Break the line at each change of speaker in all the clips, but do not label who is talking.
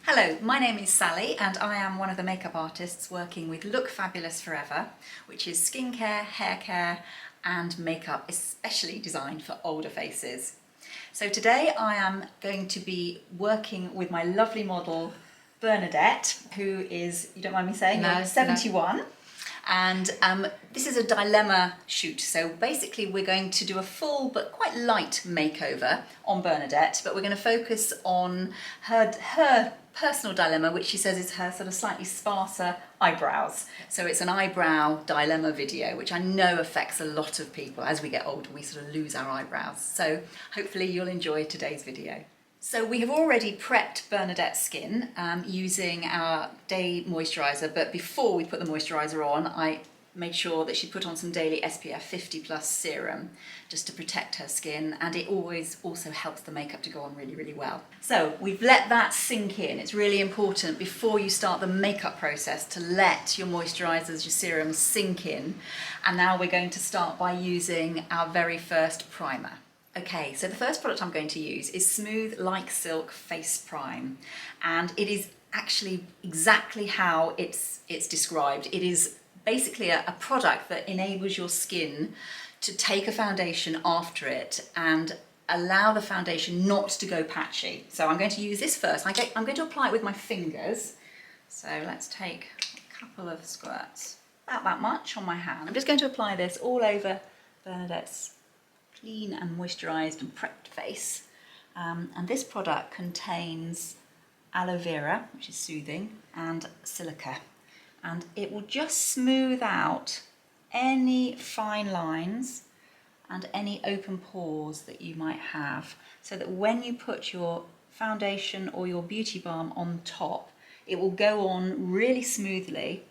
Hello, my name is Sally and I am one of the makeup artists working with Look Fabulous Forever, which is skincare, hair care and makeup especially designed for older faces. So today I am going to be working with my lovely model Bernadette, who is, you don't mind me saying,
No,
71.
no.
And this is a dilemma shoot, so basically we're going to do a full but quite light makeover on Bernadette, but we're going to focus on her personal dilemma, which she says is her sort of slightly sparser eyebrows. So it's an eyebrow dilemma video, which I know affects a lot of people. As we get older, we sort of lose our eyebrows. So hopefully you'll enjoy today's video. So we have already prepped Bernadette's skin using our day moisturiser, but before we put the moisturiser on, I made sure that she put on some daily SPF 50+ serum just to protect her skin, and it always also helps the makeup to go on really, really well. So we've let that sink in. It's really important before you start the makeup process to let your moisturisers, your serums sink in. And now we're going to start by using our very first primer. Okay, so the first product I'm going to use is Smooth Like Silk Face Prime, and it is actually exactly how it's described. It is basically a product that enables your skin to take a foundation after it and allow the foundation not to go patchy. So I'm going to use this first. I'm going to apply it with my fingers. So let's take a couple of squirts, about that much on my hand. I'm just going to apply this all over Bernadette's clean and moisturised and prepped face. And this product contains aloe vera, which is soothing, and silica. And it will just smooth out any fine lines and any open pores that you might have, so that when you put your foundation or your beauty balm on top, it will go on really smoothly,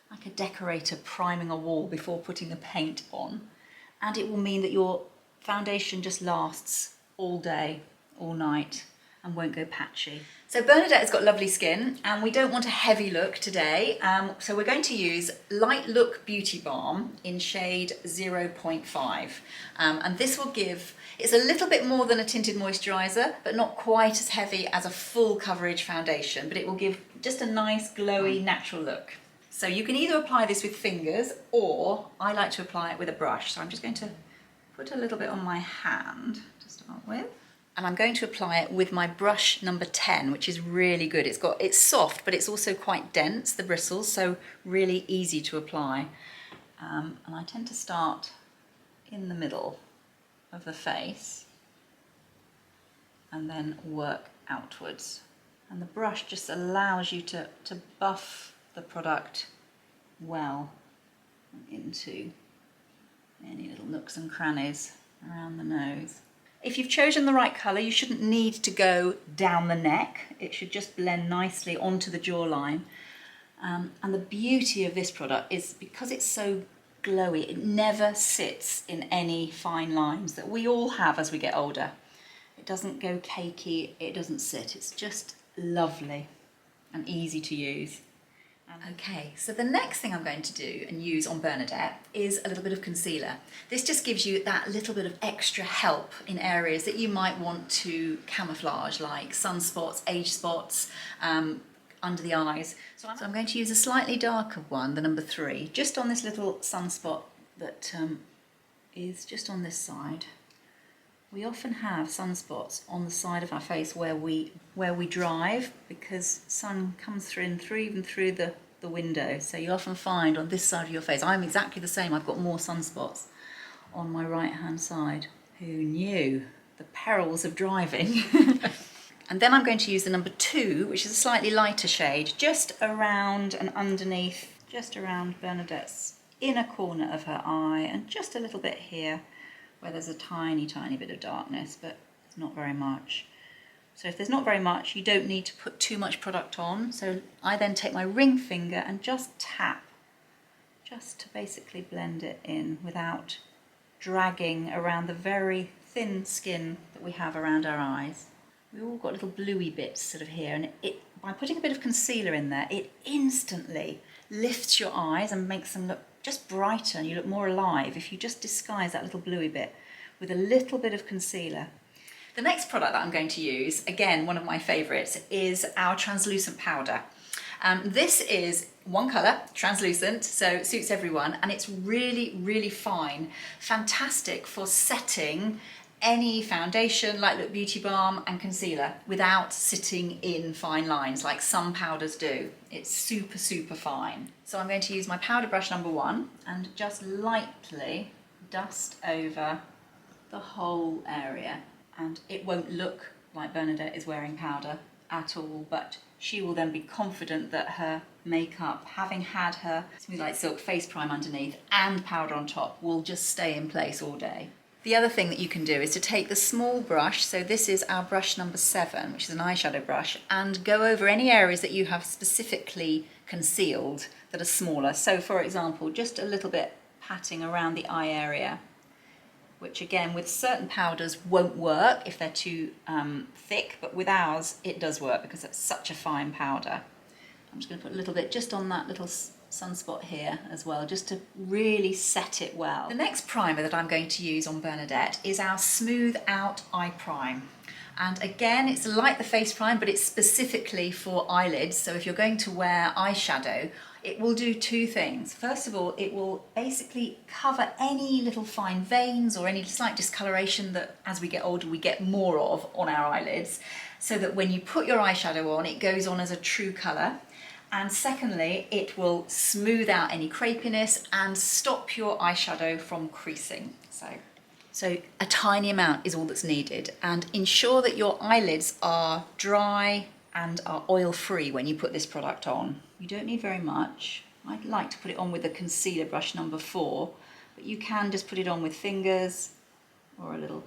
like a decorator priming a wall before putting the paint on. And it will mean that your foundation just lasts all day, all night, and won't go patchy. So Bernadette has got lovely skin and we don't want a heavy look today, so we're going to use Light Look Beauty Balm in shade 0.5, and this will give, it's a little bit more than a tinted moisturiser, but not quite as heavy as a full coverage foundation, but it will give just a nice glowy natural look. So you can either apply this with fingers, or I like to apply it with a brush. So I'm just going to put a little bit on my hand to start with. And I'm going to apply it with my brush number 10, which is really good. It's soft, but it's also quite dense, the bristles, so really easy to apply. And I tend to start in the middle of the face and then work outwards. And the brush just allows you to buff the product well into any little nooks and crannies around the nose. If you've chosen the right colour, you shouldn't need to go down the neck. It should just blend nicely onto the jawline. And the beauty of this product is because it's so glowy, it never sits in any fine lines that we all have as we get older. It doesn't go cakey, it doesn't sit. It's just lovely and easy to use. Okay, so the next thing I'm going to do and use on Bernadette is a little bit of concealer. This just gives you that little bit of extra help in areas that you might want to camouflage, like sunspots, age spots, under the eyes. So I'm going to use a slightly darker one, the number 3, just on this little sunspot that is just on this side. We often have sunspots on the side of our face where we drive, because sun comes through even through the window. So you often find on this side of your face, I'm exactly the same, I've got more sunspots on my right hand side. Who knew? The perils of driving. And then I'm going to use the number 2, which is a slightly lighter shade, just around and underneath, just around Bernadette's inner corner of her eye, and just a little bit here where there's a tiny bit of darkness, but it's not very much. So if there's not very much, you don't need to put too much product on. So I then take my ring finger and just tap, just to basically blend it in without dragging around the very thin skin that we have around our eyes. We've all got little bluey bits sort of here, and by putting a bit of concealer in there, it instantly lifts your eyes and makes them look just brighter, and you look more alive if you just disguise that little bluey bit with a little bit of concealer. The next product that I'm going to use, again, one of my favourites, is our translucent powder. This is one colour, translucent, so it suits everyone, and it's really, really fine. Fantastic for setting any foundation, like Look Beauty Balm and concealer, without sitting in fine lines like some powders do. It's super, super fine. So I'm going to use my powder brush number 1 and just lightly dust over the whole area. And it won't look like Bernadette is wearing powder at all, but she will then be confident that her makeup, having had her Smooth Like Silk face prime underneath and powder on top, will just stay in place all day. The other thing that you can do is to take the small brush, so this is our brush number 7, which is an eyeshadow brush, and go over any areas that you have specifically concealed that are smaller. So for example, just a little bit patting around the eye area, which again with certain powders won't work if they're too thick, but with ours it does work because it's such a fine powder. I'm just going to put a little bit just on that little sunspot here as well, just to really set it well. The next primer that I'm going to use on Bernadette is our Smooth Out Eye Prime. And again, it's like the face prime, but it's specifically for eyelids. So if you're going to wear eyeshadow, it will do two things. First of all, it will basically cover any little fine veins or any slight discoloration that as we get older we get more of on our eyelids, so that when you put your eyeshadow on, it goes on as a true colour. And secondly, it will smooth out any crepiness and stop your eyeshadow from creasing. So a tiny amount is all that's needed, and ensure that your eyelids are dry and are oil-free when you put this product on. You don't need very much. I'd like to put it on with the concealer brush number 4, but you can just put it on with fingers or a little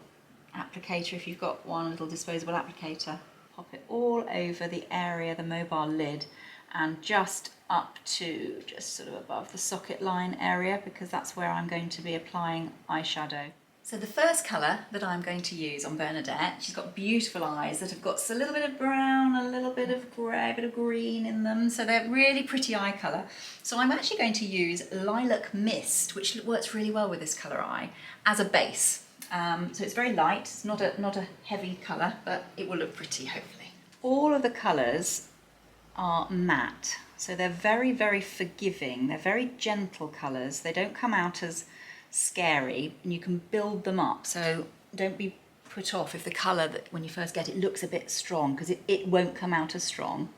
applicator if you've got one, a little disposable applicator. Pop it all over the area, the mobile lid, and just up to just sort of above the socket line area, because that's where I'm going to be applying eyeshadow. So the first colour that I'm going to use on Bernadette, she's got beautiful eyes that have got a little bit of brown, a little bit of grey, a bit of green in them, so they're really pretty eye colour. So I'm actually going to use Lilac Mist, which works really well with this colour eye, as a base. So it's very light, it's not a heavy colour, but it will look pretty, hopefully. All of the colours are matte, so they're very, very forgiving. They're very gentle colours. They don't come out as scary, and you can build them up, so don't be put off if the colour that when you first get it looks a bit strong, because it won't come out as strong.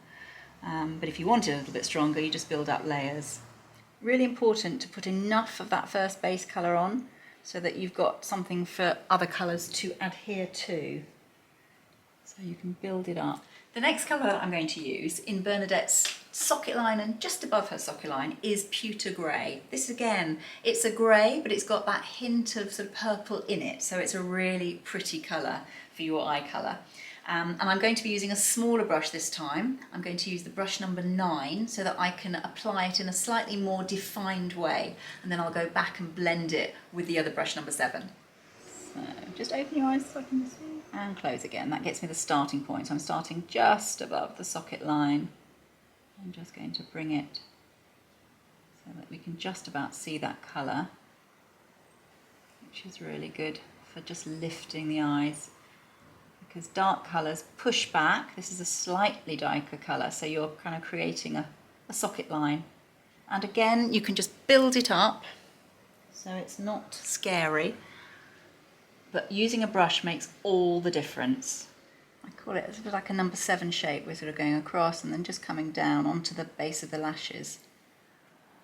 But if you want it a little bit stronger, you just build up layers. Really important to put enough of that first base colour on so that you've got something for other colours to adhere to, so you can build it up. The next colour that I'm going to use in Bernadette's socket line and just above her socket line is Pewter Grey. This again, it's a grey, but it's got that hint of sort of purple in it, so it's a really pretty colour for your eye colour. And I'm going to be using a smaller brush this time. I'm going to use the brush number 9 so that I can apply it in a slightly more defined way, and then I'll go back and blend it with the other brush number 7. So just open your eyes so I can see. And close again. That gets me the starting point. So I'm starting just above the socket line. I'm just going to bring it so that we can just about see that colour, which is really good for just lifting the eyes, because dark colours push back. This is a slightly darker colour, so you're kind of creating a socket line. And again, you can just build it up so it's not scary. But using a brush makes all the difference. I call it sort of like a number 7 shape. We're sort of going across and then just coming down onto the base of the lashes.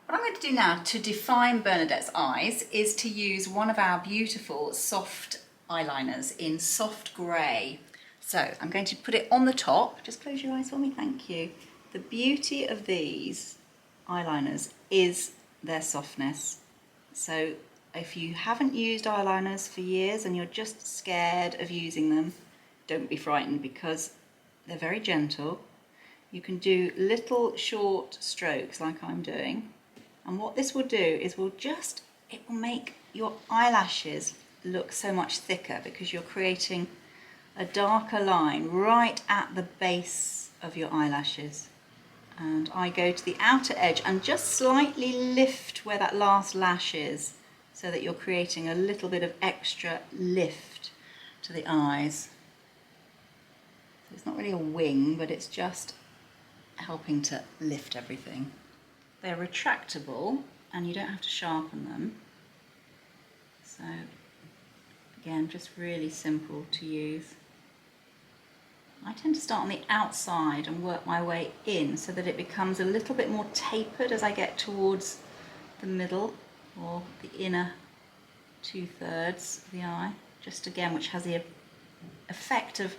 What I'm going to do now to define Bernadette's eyes is to use one of our beautiful soft eyeliners in soft grey. So I'm going to put it on the top. Just close your eyes for me, thank you. The beauty of these eyeliners is their softness. So if you haven't used eyeliners for years and you're just scared of using them, don't be frightened, because they're very gentle. You can do little short strokes like I'm doing, and what this will do is it will make your eyelashes look so much thicker, because you're creating a darker line right at the base of your eyelashes. And I go to the outer edge and just slightly lift where that last lash is, so that you're creating a little bit of extra lift to the eyes. So it's not really a wing, but it's just helping to lift everything. They're retractable and you don't have to sharpen them. So again, just really simple to use. I tend to start on the outside and work my way in so that it becomes a little bit more tapered as I get towards the middle or the inner 2/3 of the eye. Just again, which has the effect of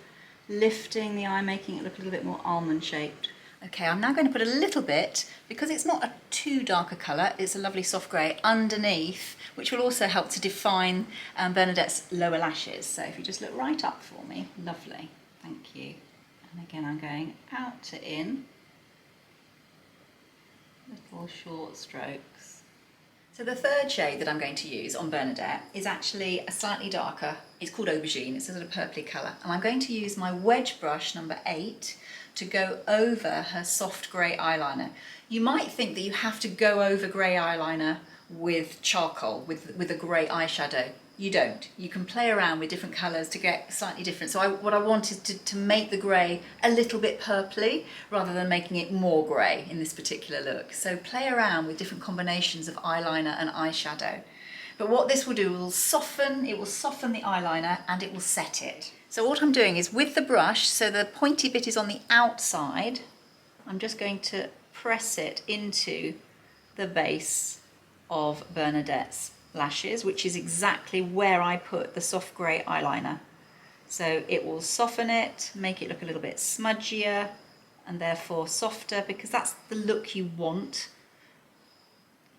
lifting the eye, making it look a little bit more almond shaped. Okay, I'm now going to put a little bit, because it's not a too dark a colour, it's a lovely soft grey, underneath, which will also help to define Bernadette's lower lashes. So if you just look right up for me, lovely. Thank you. And again, I'm going out to in, little short strokes. So the third shade that I'm going to use on Bernadette is actually a slightly darker, it's called Aubergine, it's a sort of purpley colour. And I'm going to use my wedge brush number 8 to go over her soft grey eyeliner. You might think that you have to go over grey eyeliner with charcoal, with a grey eyeshadow. You don't. You can play around with different colours to get slightly different. So what I wanted to make the grey a little bit purpley rather than making it more grey in this particular look. So play around with different combinations of eyeliner and eyeshadow. But what this will do, it will soften the eyeliner and it will set it. So what I'm doing is with the brush, so the pointy bit is on the outside, I'm just going to press it into the base of Bernadette's lashes, which is exactly where I put the soft grey eyeliner. So it will soften it, make it look a little bit smudgier and therefore softer, because that's the look you want.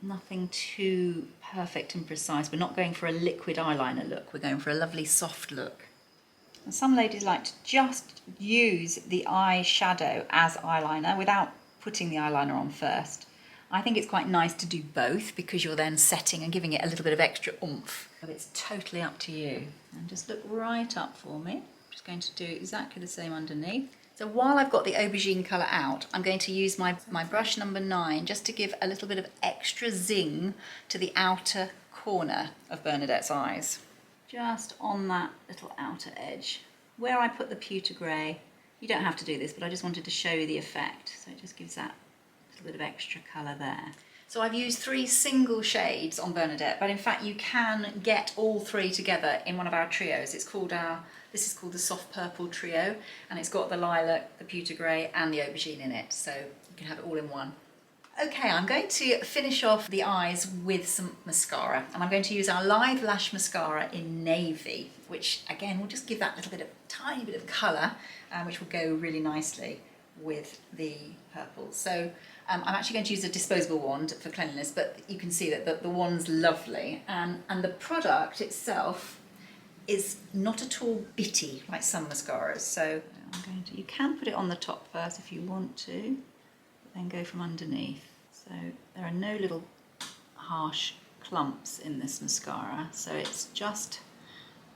Nothing too perfect and precise. We're not going for a liquid eyeliner look, we're going for a lovely soft look. And some ladies like to just use the eyeshadow as eyeliner without putting the eyeliner on first. I think it's quite nice to do both because you're then setting and giving it a little bit of extra oomph. But it's totally up to you. And just look right up for me. I'm just going to do exactly the same underneath. So while I've got the aubergine colour out, I'm going to use my brush number 9 just to give a little bit of extra zing to the outer corner of Bernadette's eyes. Just on that little outer edge. Where I put the pewter grey, you don't have to do this, but I just wanted to show you the effect. So it just gives that little bit of extra colour there. So I've used 3 single shades on Bernadette, but in fact you can get all 3 together in one of our trios. This is called the soft purple trio, and it's got the lilac, the pewter grey and the aubergine in it, so you can have it all in one. Okay, I'm going to finish off the eyes with some mascara, and I'm going to use our Lithe Lash Mascara in Navy, which again will just give that little bit of, tiny bit of colour, which will go really nicely with the purple. So I'm actually going to use a disposable wand for cleanliness, but you can see that the wand's lovely, and the product itself is not at all bitty like some mascaras. So you can put it on the top first if you want to, but then go from underneath. So there are no little harsh clumps in this mascara, so it's just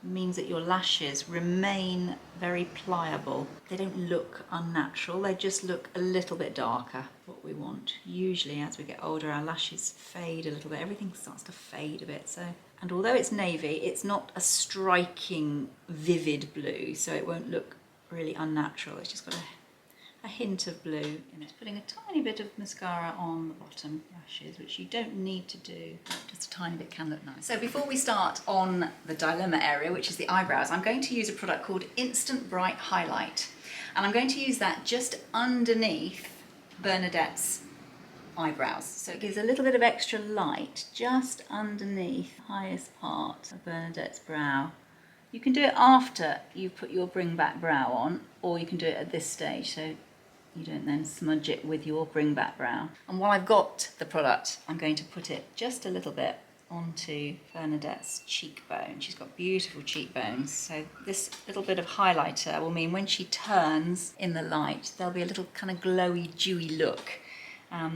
means that your lashes remain very pliable. They don't look unnatural, they just look a little bit darker. What we want. Usually as we get older our lashes fade a little bit, everything starts to fade a bit. So, and although it's navy, it's not a striking vivid blue, so it won't look really unnatural. It's just got a hint of blue in it. Putting a tiny bit of mascara on the bottom lashes, which you don't need to do, but just a tiny bit can look nice. So before we start on the dilemma area, which is the eyebrows, I'm going to use a product called Instant Bright Highlight. And I'm going to use that just underneath Bernadette's eyebrows. So it gives a little bit of extra light just underneath the highest part of Bernadette's brow. You can do it after you put your bring back brow on, or you can do it at this stage, so you don't then smudge it with your bring back brow. And while I've got the product, I'm going to put it just a little bit onto Bernadette's cheekbone. She's got beautiful cheekbones, so this little bit of highlighter will mean when she turns in the light, there'll be a little kind of glowy, dewy look,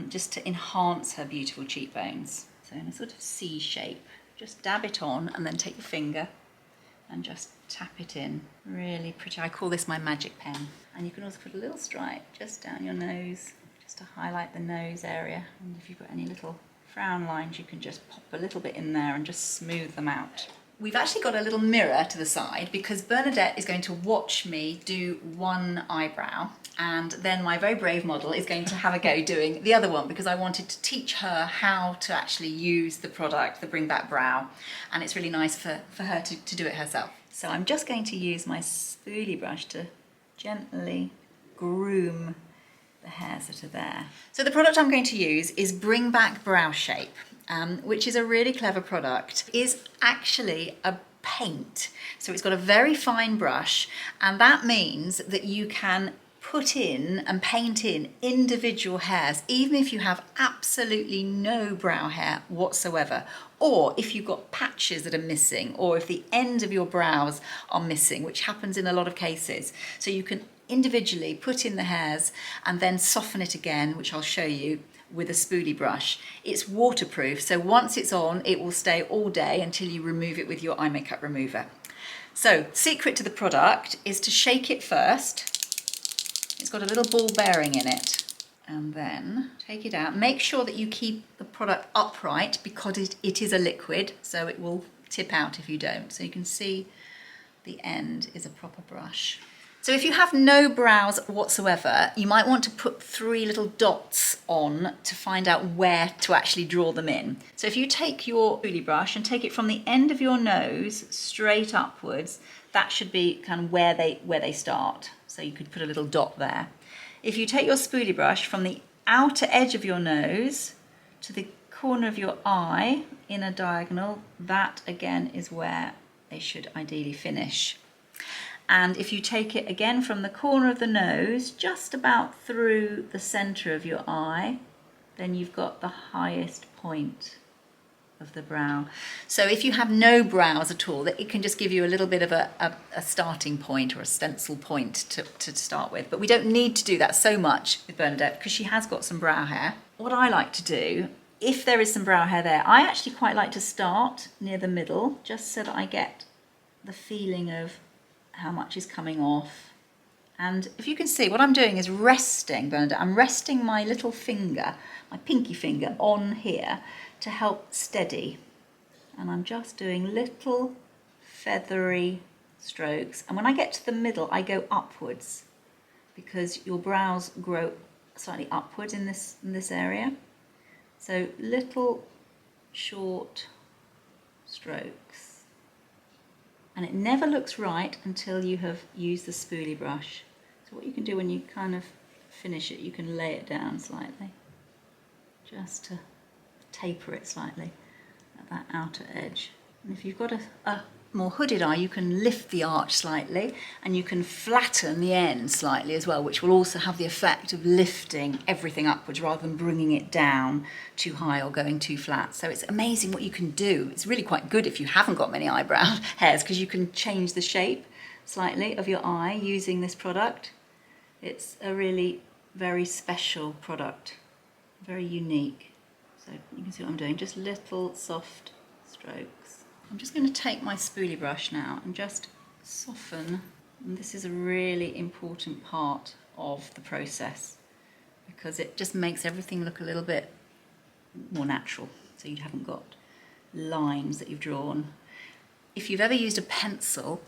just to enhance her beautiful cheekbones. So in a sort of C shape, just dab it on and then take your finger and just tap it in. Really pretty. I call this my magic pen. And you can also put a little stripe just down your nose, just to highlight the nose area. And if you've got any little frown lines, you can just pop a little bit in there and just smooth them out. we've actually got a little mirror to the side because Bernadette is going to watch me do one eyebrow, and then my very brave model is going to have a go doing the other one because I wanted to teach her how to actually use the product, the Bring Back Brow, and it's really nice for her to do it herself. So I'm just going to use my spoolie brush to gently groom the hairs that are there. So the product I'm going to use is Bring Back Brow Shape, which is a really clever product. It is actually a paint. So it's got a very fine brush, and that means that you can put in and paint in individual hairs, even if you have absolutely no brow hair whatsoever, or if you've got patches that are missing, or if the ends of your brows are missing, which happens in a lot of cases. So you can individually put in the hairs and then soften it again, which I'll show you with a spoolie brush. It's waterproof, so once it's on, it will stay all day until you remove it with your eye makeup remover. So, secret to the product is to shake it first. It's got a little ball bearing in it. And then take it out. Make sure that you keep the product upright because it is a liquid, so it will tip out if you don't. So you can see the end is a proper brush. So if you have no brows whatsoever, you might want to put 3 little dots on to find out where to actually draw them in. So if you take your spoolie brush and take it from the end of your nose straight upwards, that should be kind of where they start. So you could put a little dot there. If you take your spoolie brush from the outer edge of your nose to the corner of your eye in a diagonal, that again is where they should ideally finish. And if you take it again from the corner of the nose, just about through the center of your eye, then you've got the highest point of the brow. So if you have no brows at all, it can just give you a little bit of a starting point or a stencil point to start with. But we don't need to do that so much with Bernadette because she has got some brow hair. What I like to do, if there is some brow hair there, I actually quite like to start near the middle just so that I get the feeling of how much is coming off. And if you can see, what I'm doing is resting, Bernadette, I'm resting my little finger, my pinky finger on here to help steady. And I'm just doing little feathery strokes. And when I get to the middle, I go upwards because your brows grow slightly upwards in this area. So little short strokes. And it never looks right until you have used the spoolie brush. So what you can do when you kind of finish it, you can lay it down slightly, just to taper it slightly at that outer edge. And if you've got a more hooded eye, you can lift the arch slightly and you can flatten the end slightly as well, which will also have the effect of lifting everything upwards rather than bringing it down too high or going too flat. So it's amazing what you can do. It's really quite good if you haven't got many eyebrow hairs because you can change the shape slightly of your eye using this product. It's a really very special product, very unique. So you can see what I'm doing, just little soft strokes. I'm just going to take my spoolie brush now and just soften. And this is a really important part of the process because it just makes everything look a little bit more natural. So you haven't got lines that you've drawn. If you've ever used a pencil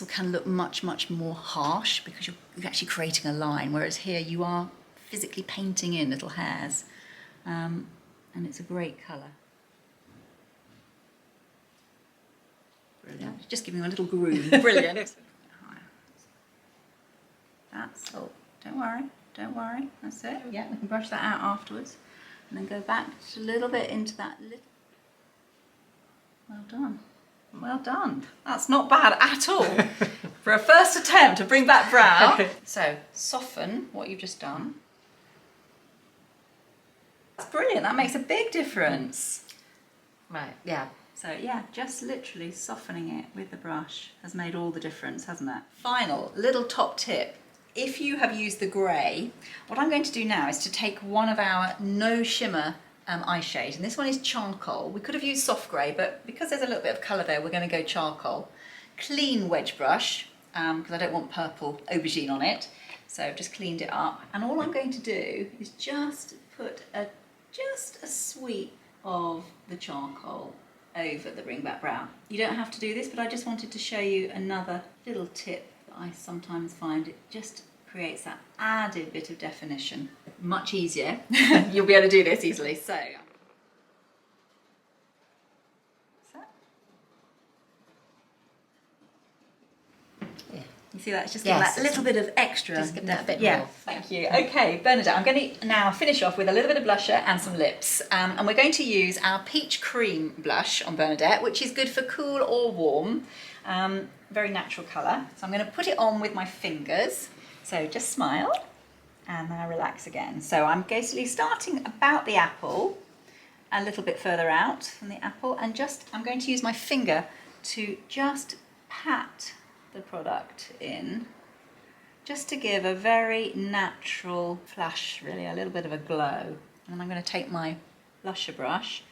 can look much, much more harsh because you're actually creating a line, whereas here you are physically painting in little hairs. And it's a great colour. Brilliant. Just giving you a little groove. Brilliant. That's all. Don't worry. That's it. Yeah, we can brush that out afterwards. And then go back just a little bit into that little. Well done. Well done. That's not bad at all for a first attempt to bring back brow. So soften what you've just done. That's brilliant. That makes a big difference.
Right, yeah.
So yeah, just literally softening it with the brush has made all the difference, hasn't it? Final little top tip. If you have used the grey, what I'm going to do now is to take one of our no shimmer eye shade, and this one is charcoal. We could have used soft grey, but because there's a little bit of colour there, we're going to go charcoal. Clean wedge brush, because I don't want purple aubergine on it. So I've just cleaned it up, and all I'm going to do is just put just a sweep of the charcoal over the bring back brow. You don't have to do this, but I just wanted to show you another little tip that I sometimes find. It just creates that added bit of definition. Much easier. You'll be able to do this easily. So. You see that? It's just giving that little bit of extra.
Just give that a bit
more.
Thank
you. Okay, Bernadette, I'm going to now finish off with a little bit of blusher and some lips. And we're going to use our Peach Cream blush on Bernadette, which is good for cool or warm. Very natural colour. So I'm going to put it on with my fingers. So just smile and then I relax again. So I'm basically starting about the apple, a little bit further out from the apple, and I'm going to use my finger to just pat the product in, just to give a very natural flash, really, a little bit of a glow. And then I'm going to take my blusher brush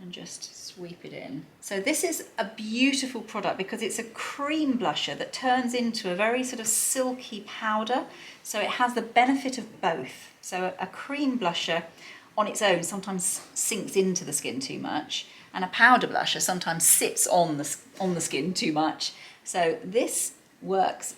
and just sweep it in. So this is a beautiful product because it's a cream blusher that turns into a very sort of silky powder. So it has the benefit of both. So a cream blusher on its own sometimes sinks into the skin too much, and a powder blusher sometimes sits on the skin too much. So this works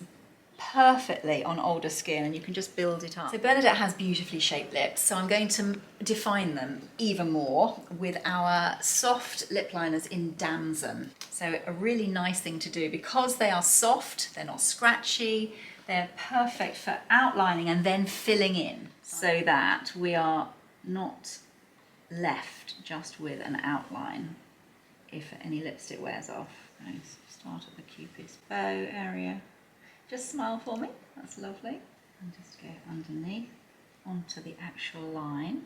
perfectly on older skin, and you can just build it up. So Bernadette has beautifully shaped lips, so I'm going to define them even more with our soft lip liners in Damson. So a really nice thing to do because they are soft, they're not scratchy, they're perfect for outlining and then filling in, so that we are not left just with an outline if any lipstick wears off. Start at the Cupid's bow area. Just smile for me, that's lovely. And just go underneath onto the actual line.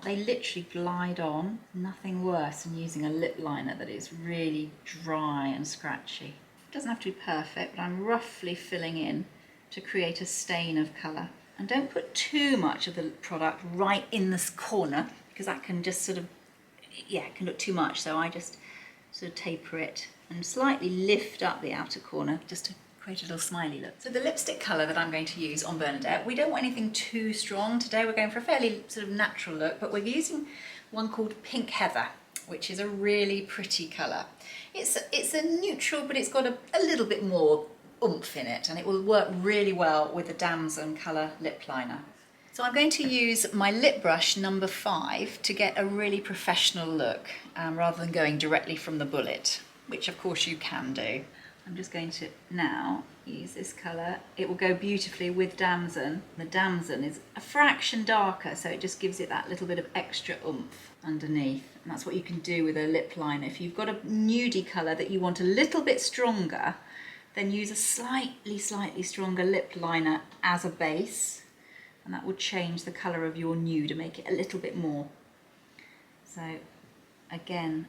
They literally glide on. Nothing worse than using a lip liner that is really dry and scratchy. It doesn't have to be perfect, but I'm roughly filling in to create a stain of colour. And don't put too much of the product right in this corner, because that can just sort of, it can look too much. So I just sort of taper it and slightly lift up the outer corner just to create a little smiley look. So the lipstick colour that I'm going to use on Bernadette, we don't want anything too strong today. We're going for a fairly sort of natural look, but we're using one called Pink Heather, which is a really pretty colour. It's a neutral, but it's got a little bit more oomph in it, and it will work really well with the Damson colour lip liner. So I'm going to use my lip brush number 5 to get a really professional look, rather than going directly from the bullet, which of course you can do. I'm just going to now use this colour. It will go beautifully with Damson. The Damson is a fraction darker, so it just gives it that little bit of extra oomph underneath. And that's what you can do with a lip liner. If you've got a nudie colour that you want a little bit stronger, then use a slightly stronger lip liner as a base, and that will change the colour of your nude and make it a little bit more. So again,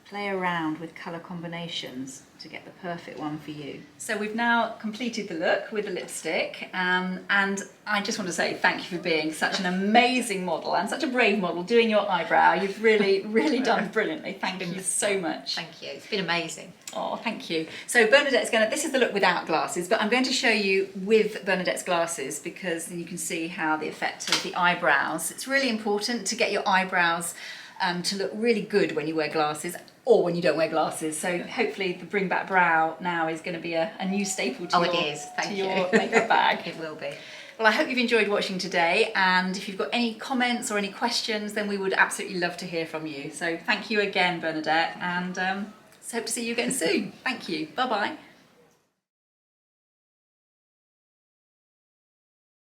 play around with colour combinations to get the perfect one for you. So we've now completed the look with the lipstick, and I just want to say thank you for being such an amazing model and such a brave model doing your eyebrow. You've really done brilliantly. Thank you so much.
Thank you, it's been amazing.
Oh, thank you. So Bernadette's this is the look without glasses, but I'm going to show you with Bernadette's glasses, because you can see how the effect of the eyebrows. It's really important to get your eyebrows to look really good when you wear glasses or when you don't wear glasses. So hopefully the Bring Back Brow now is going to be a new staple to your makeup bag.
It will be.
Well, I hope you've enjoyed watching today, and if you've got any comments or any questions, then we would absolutely love to hear from you. So thank you again, Bernadette, and hope to see you again soon. Thank you. Bye-bye.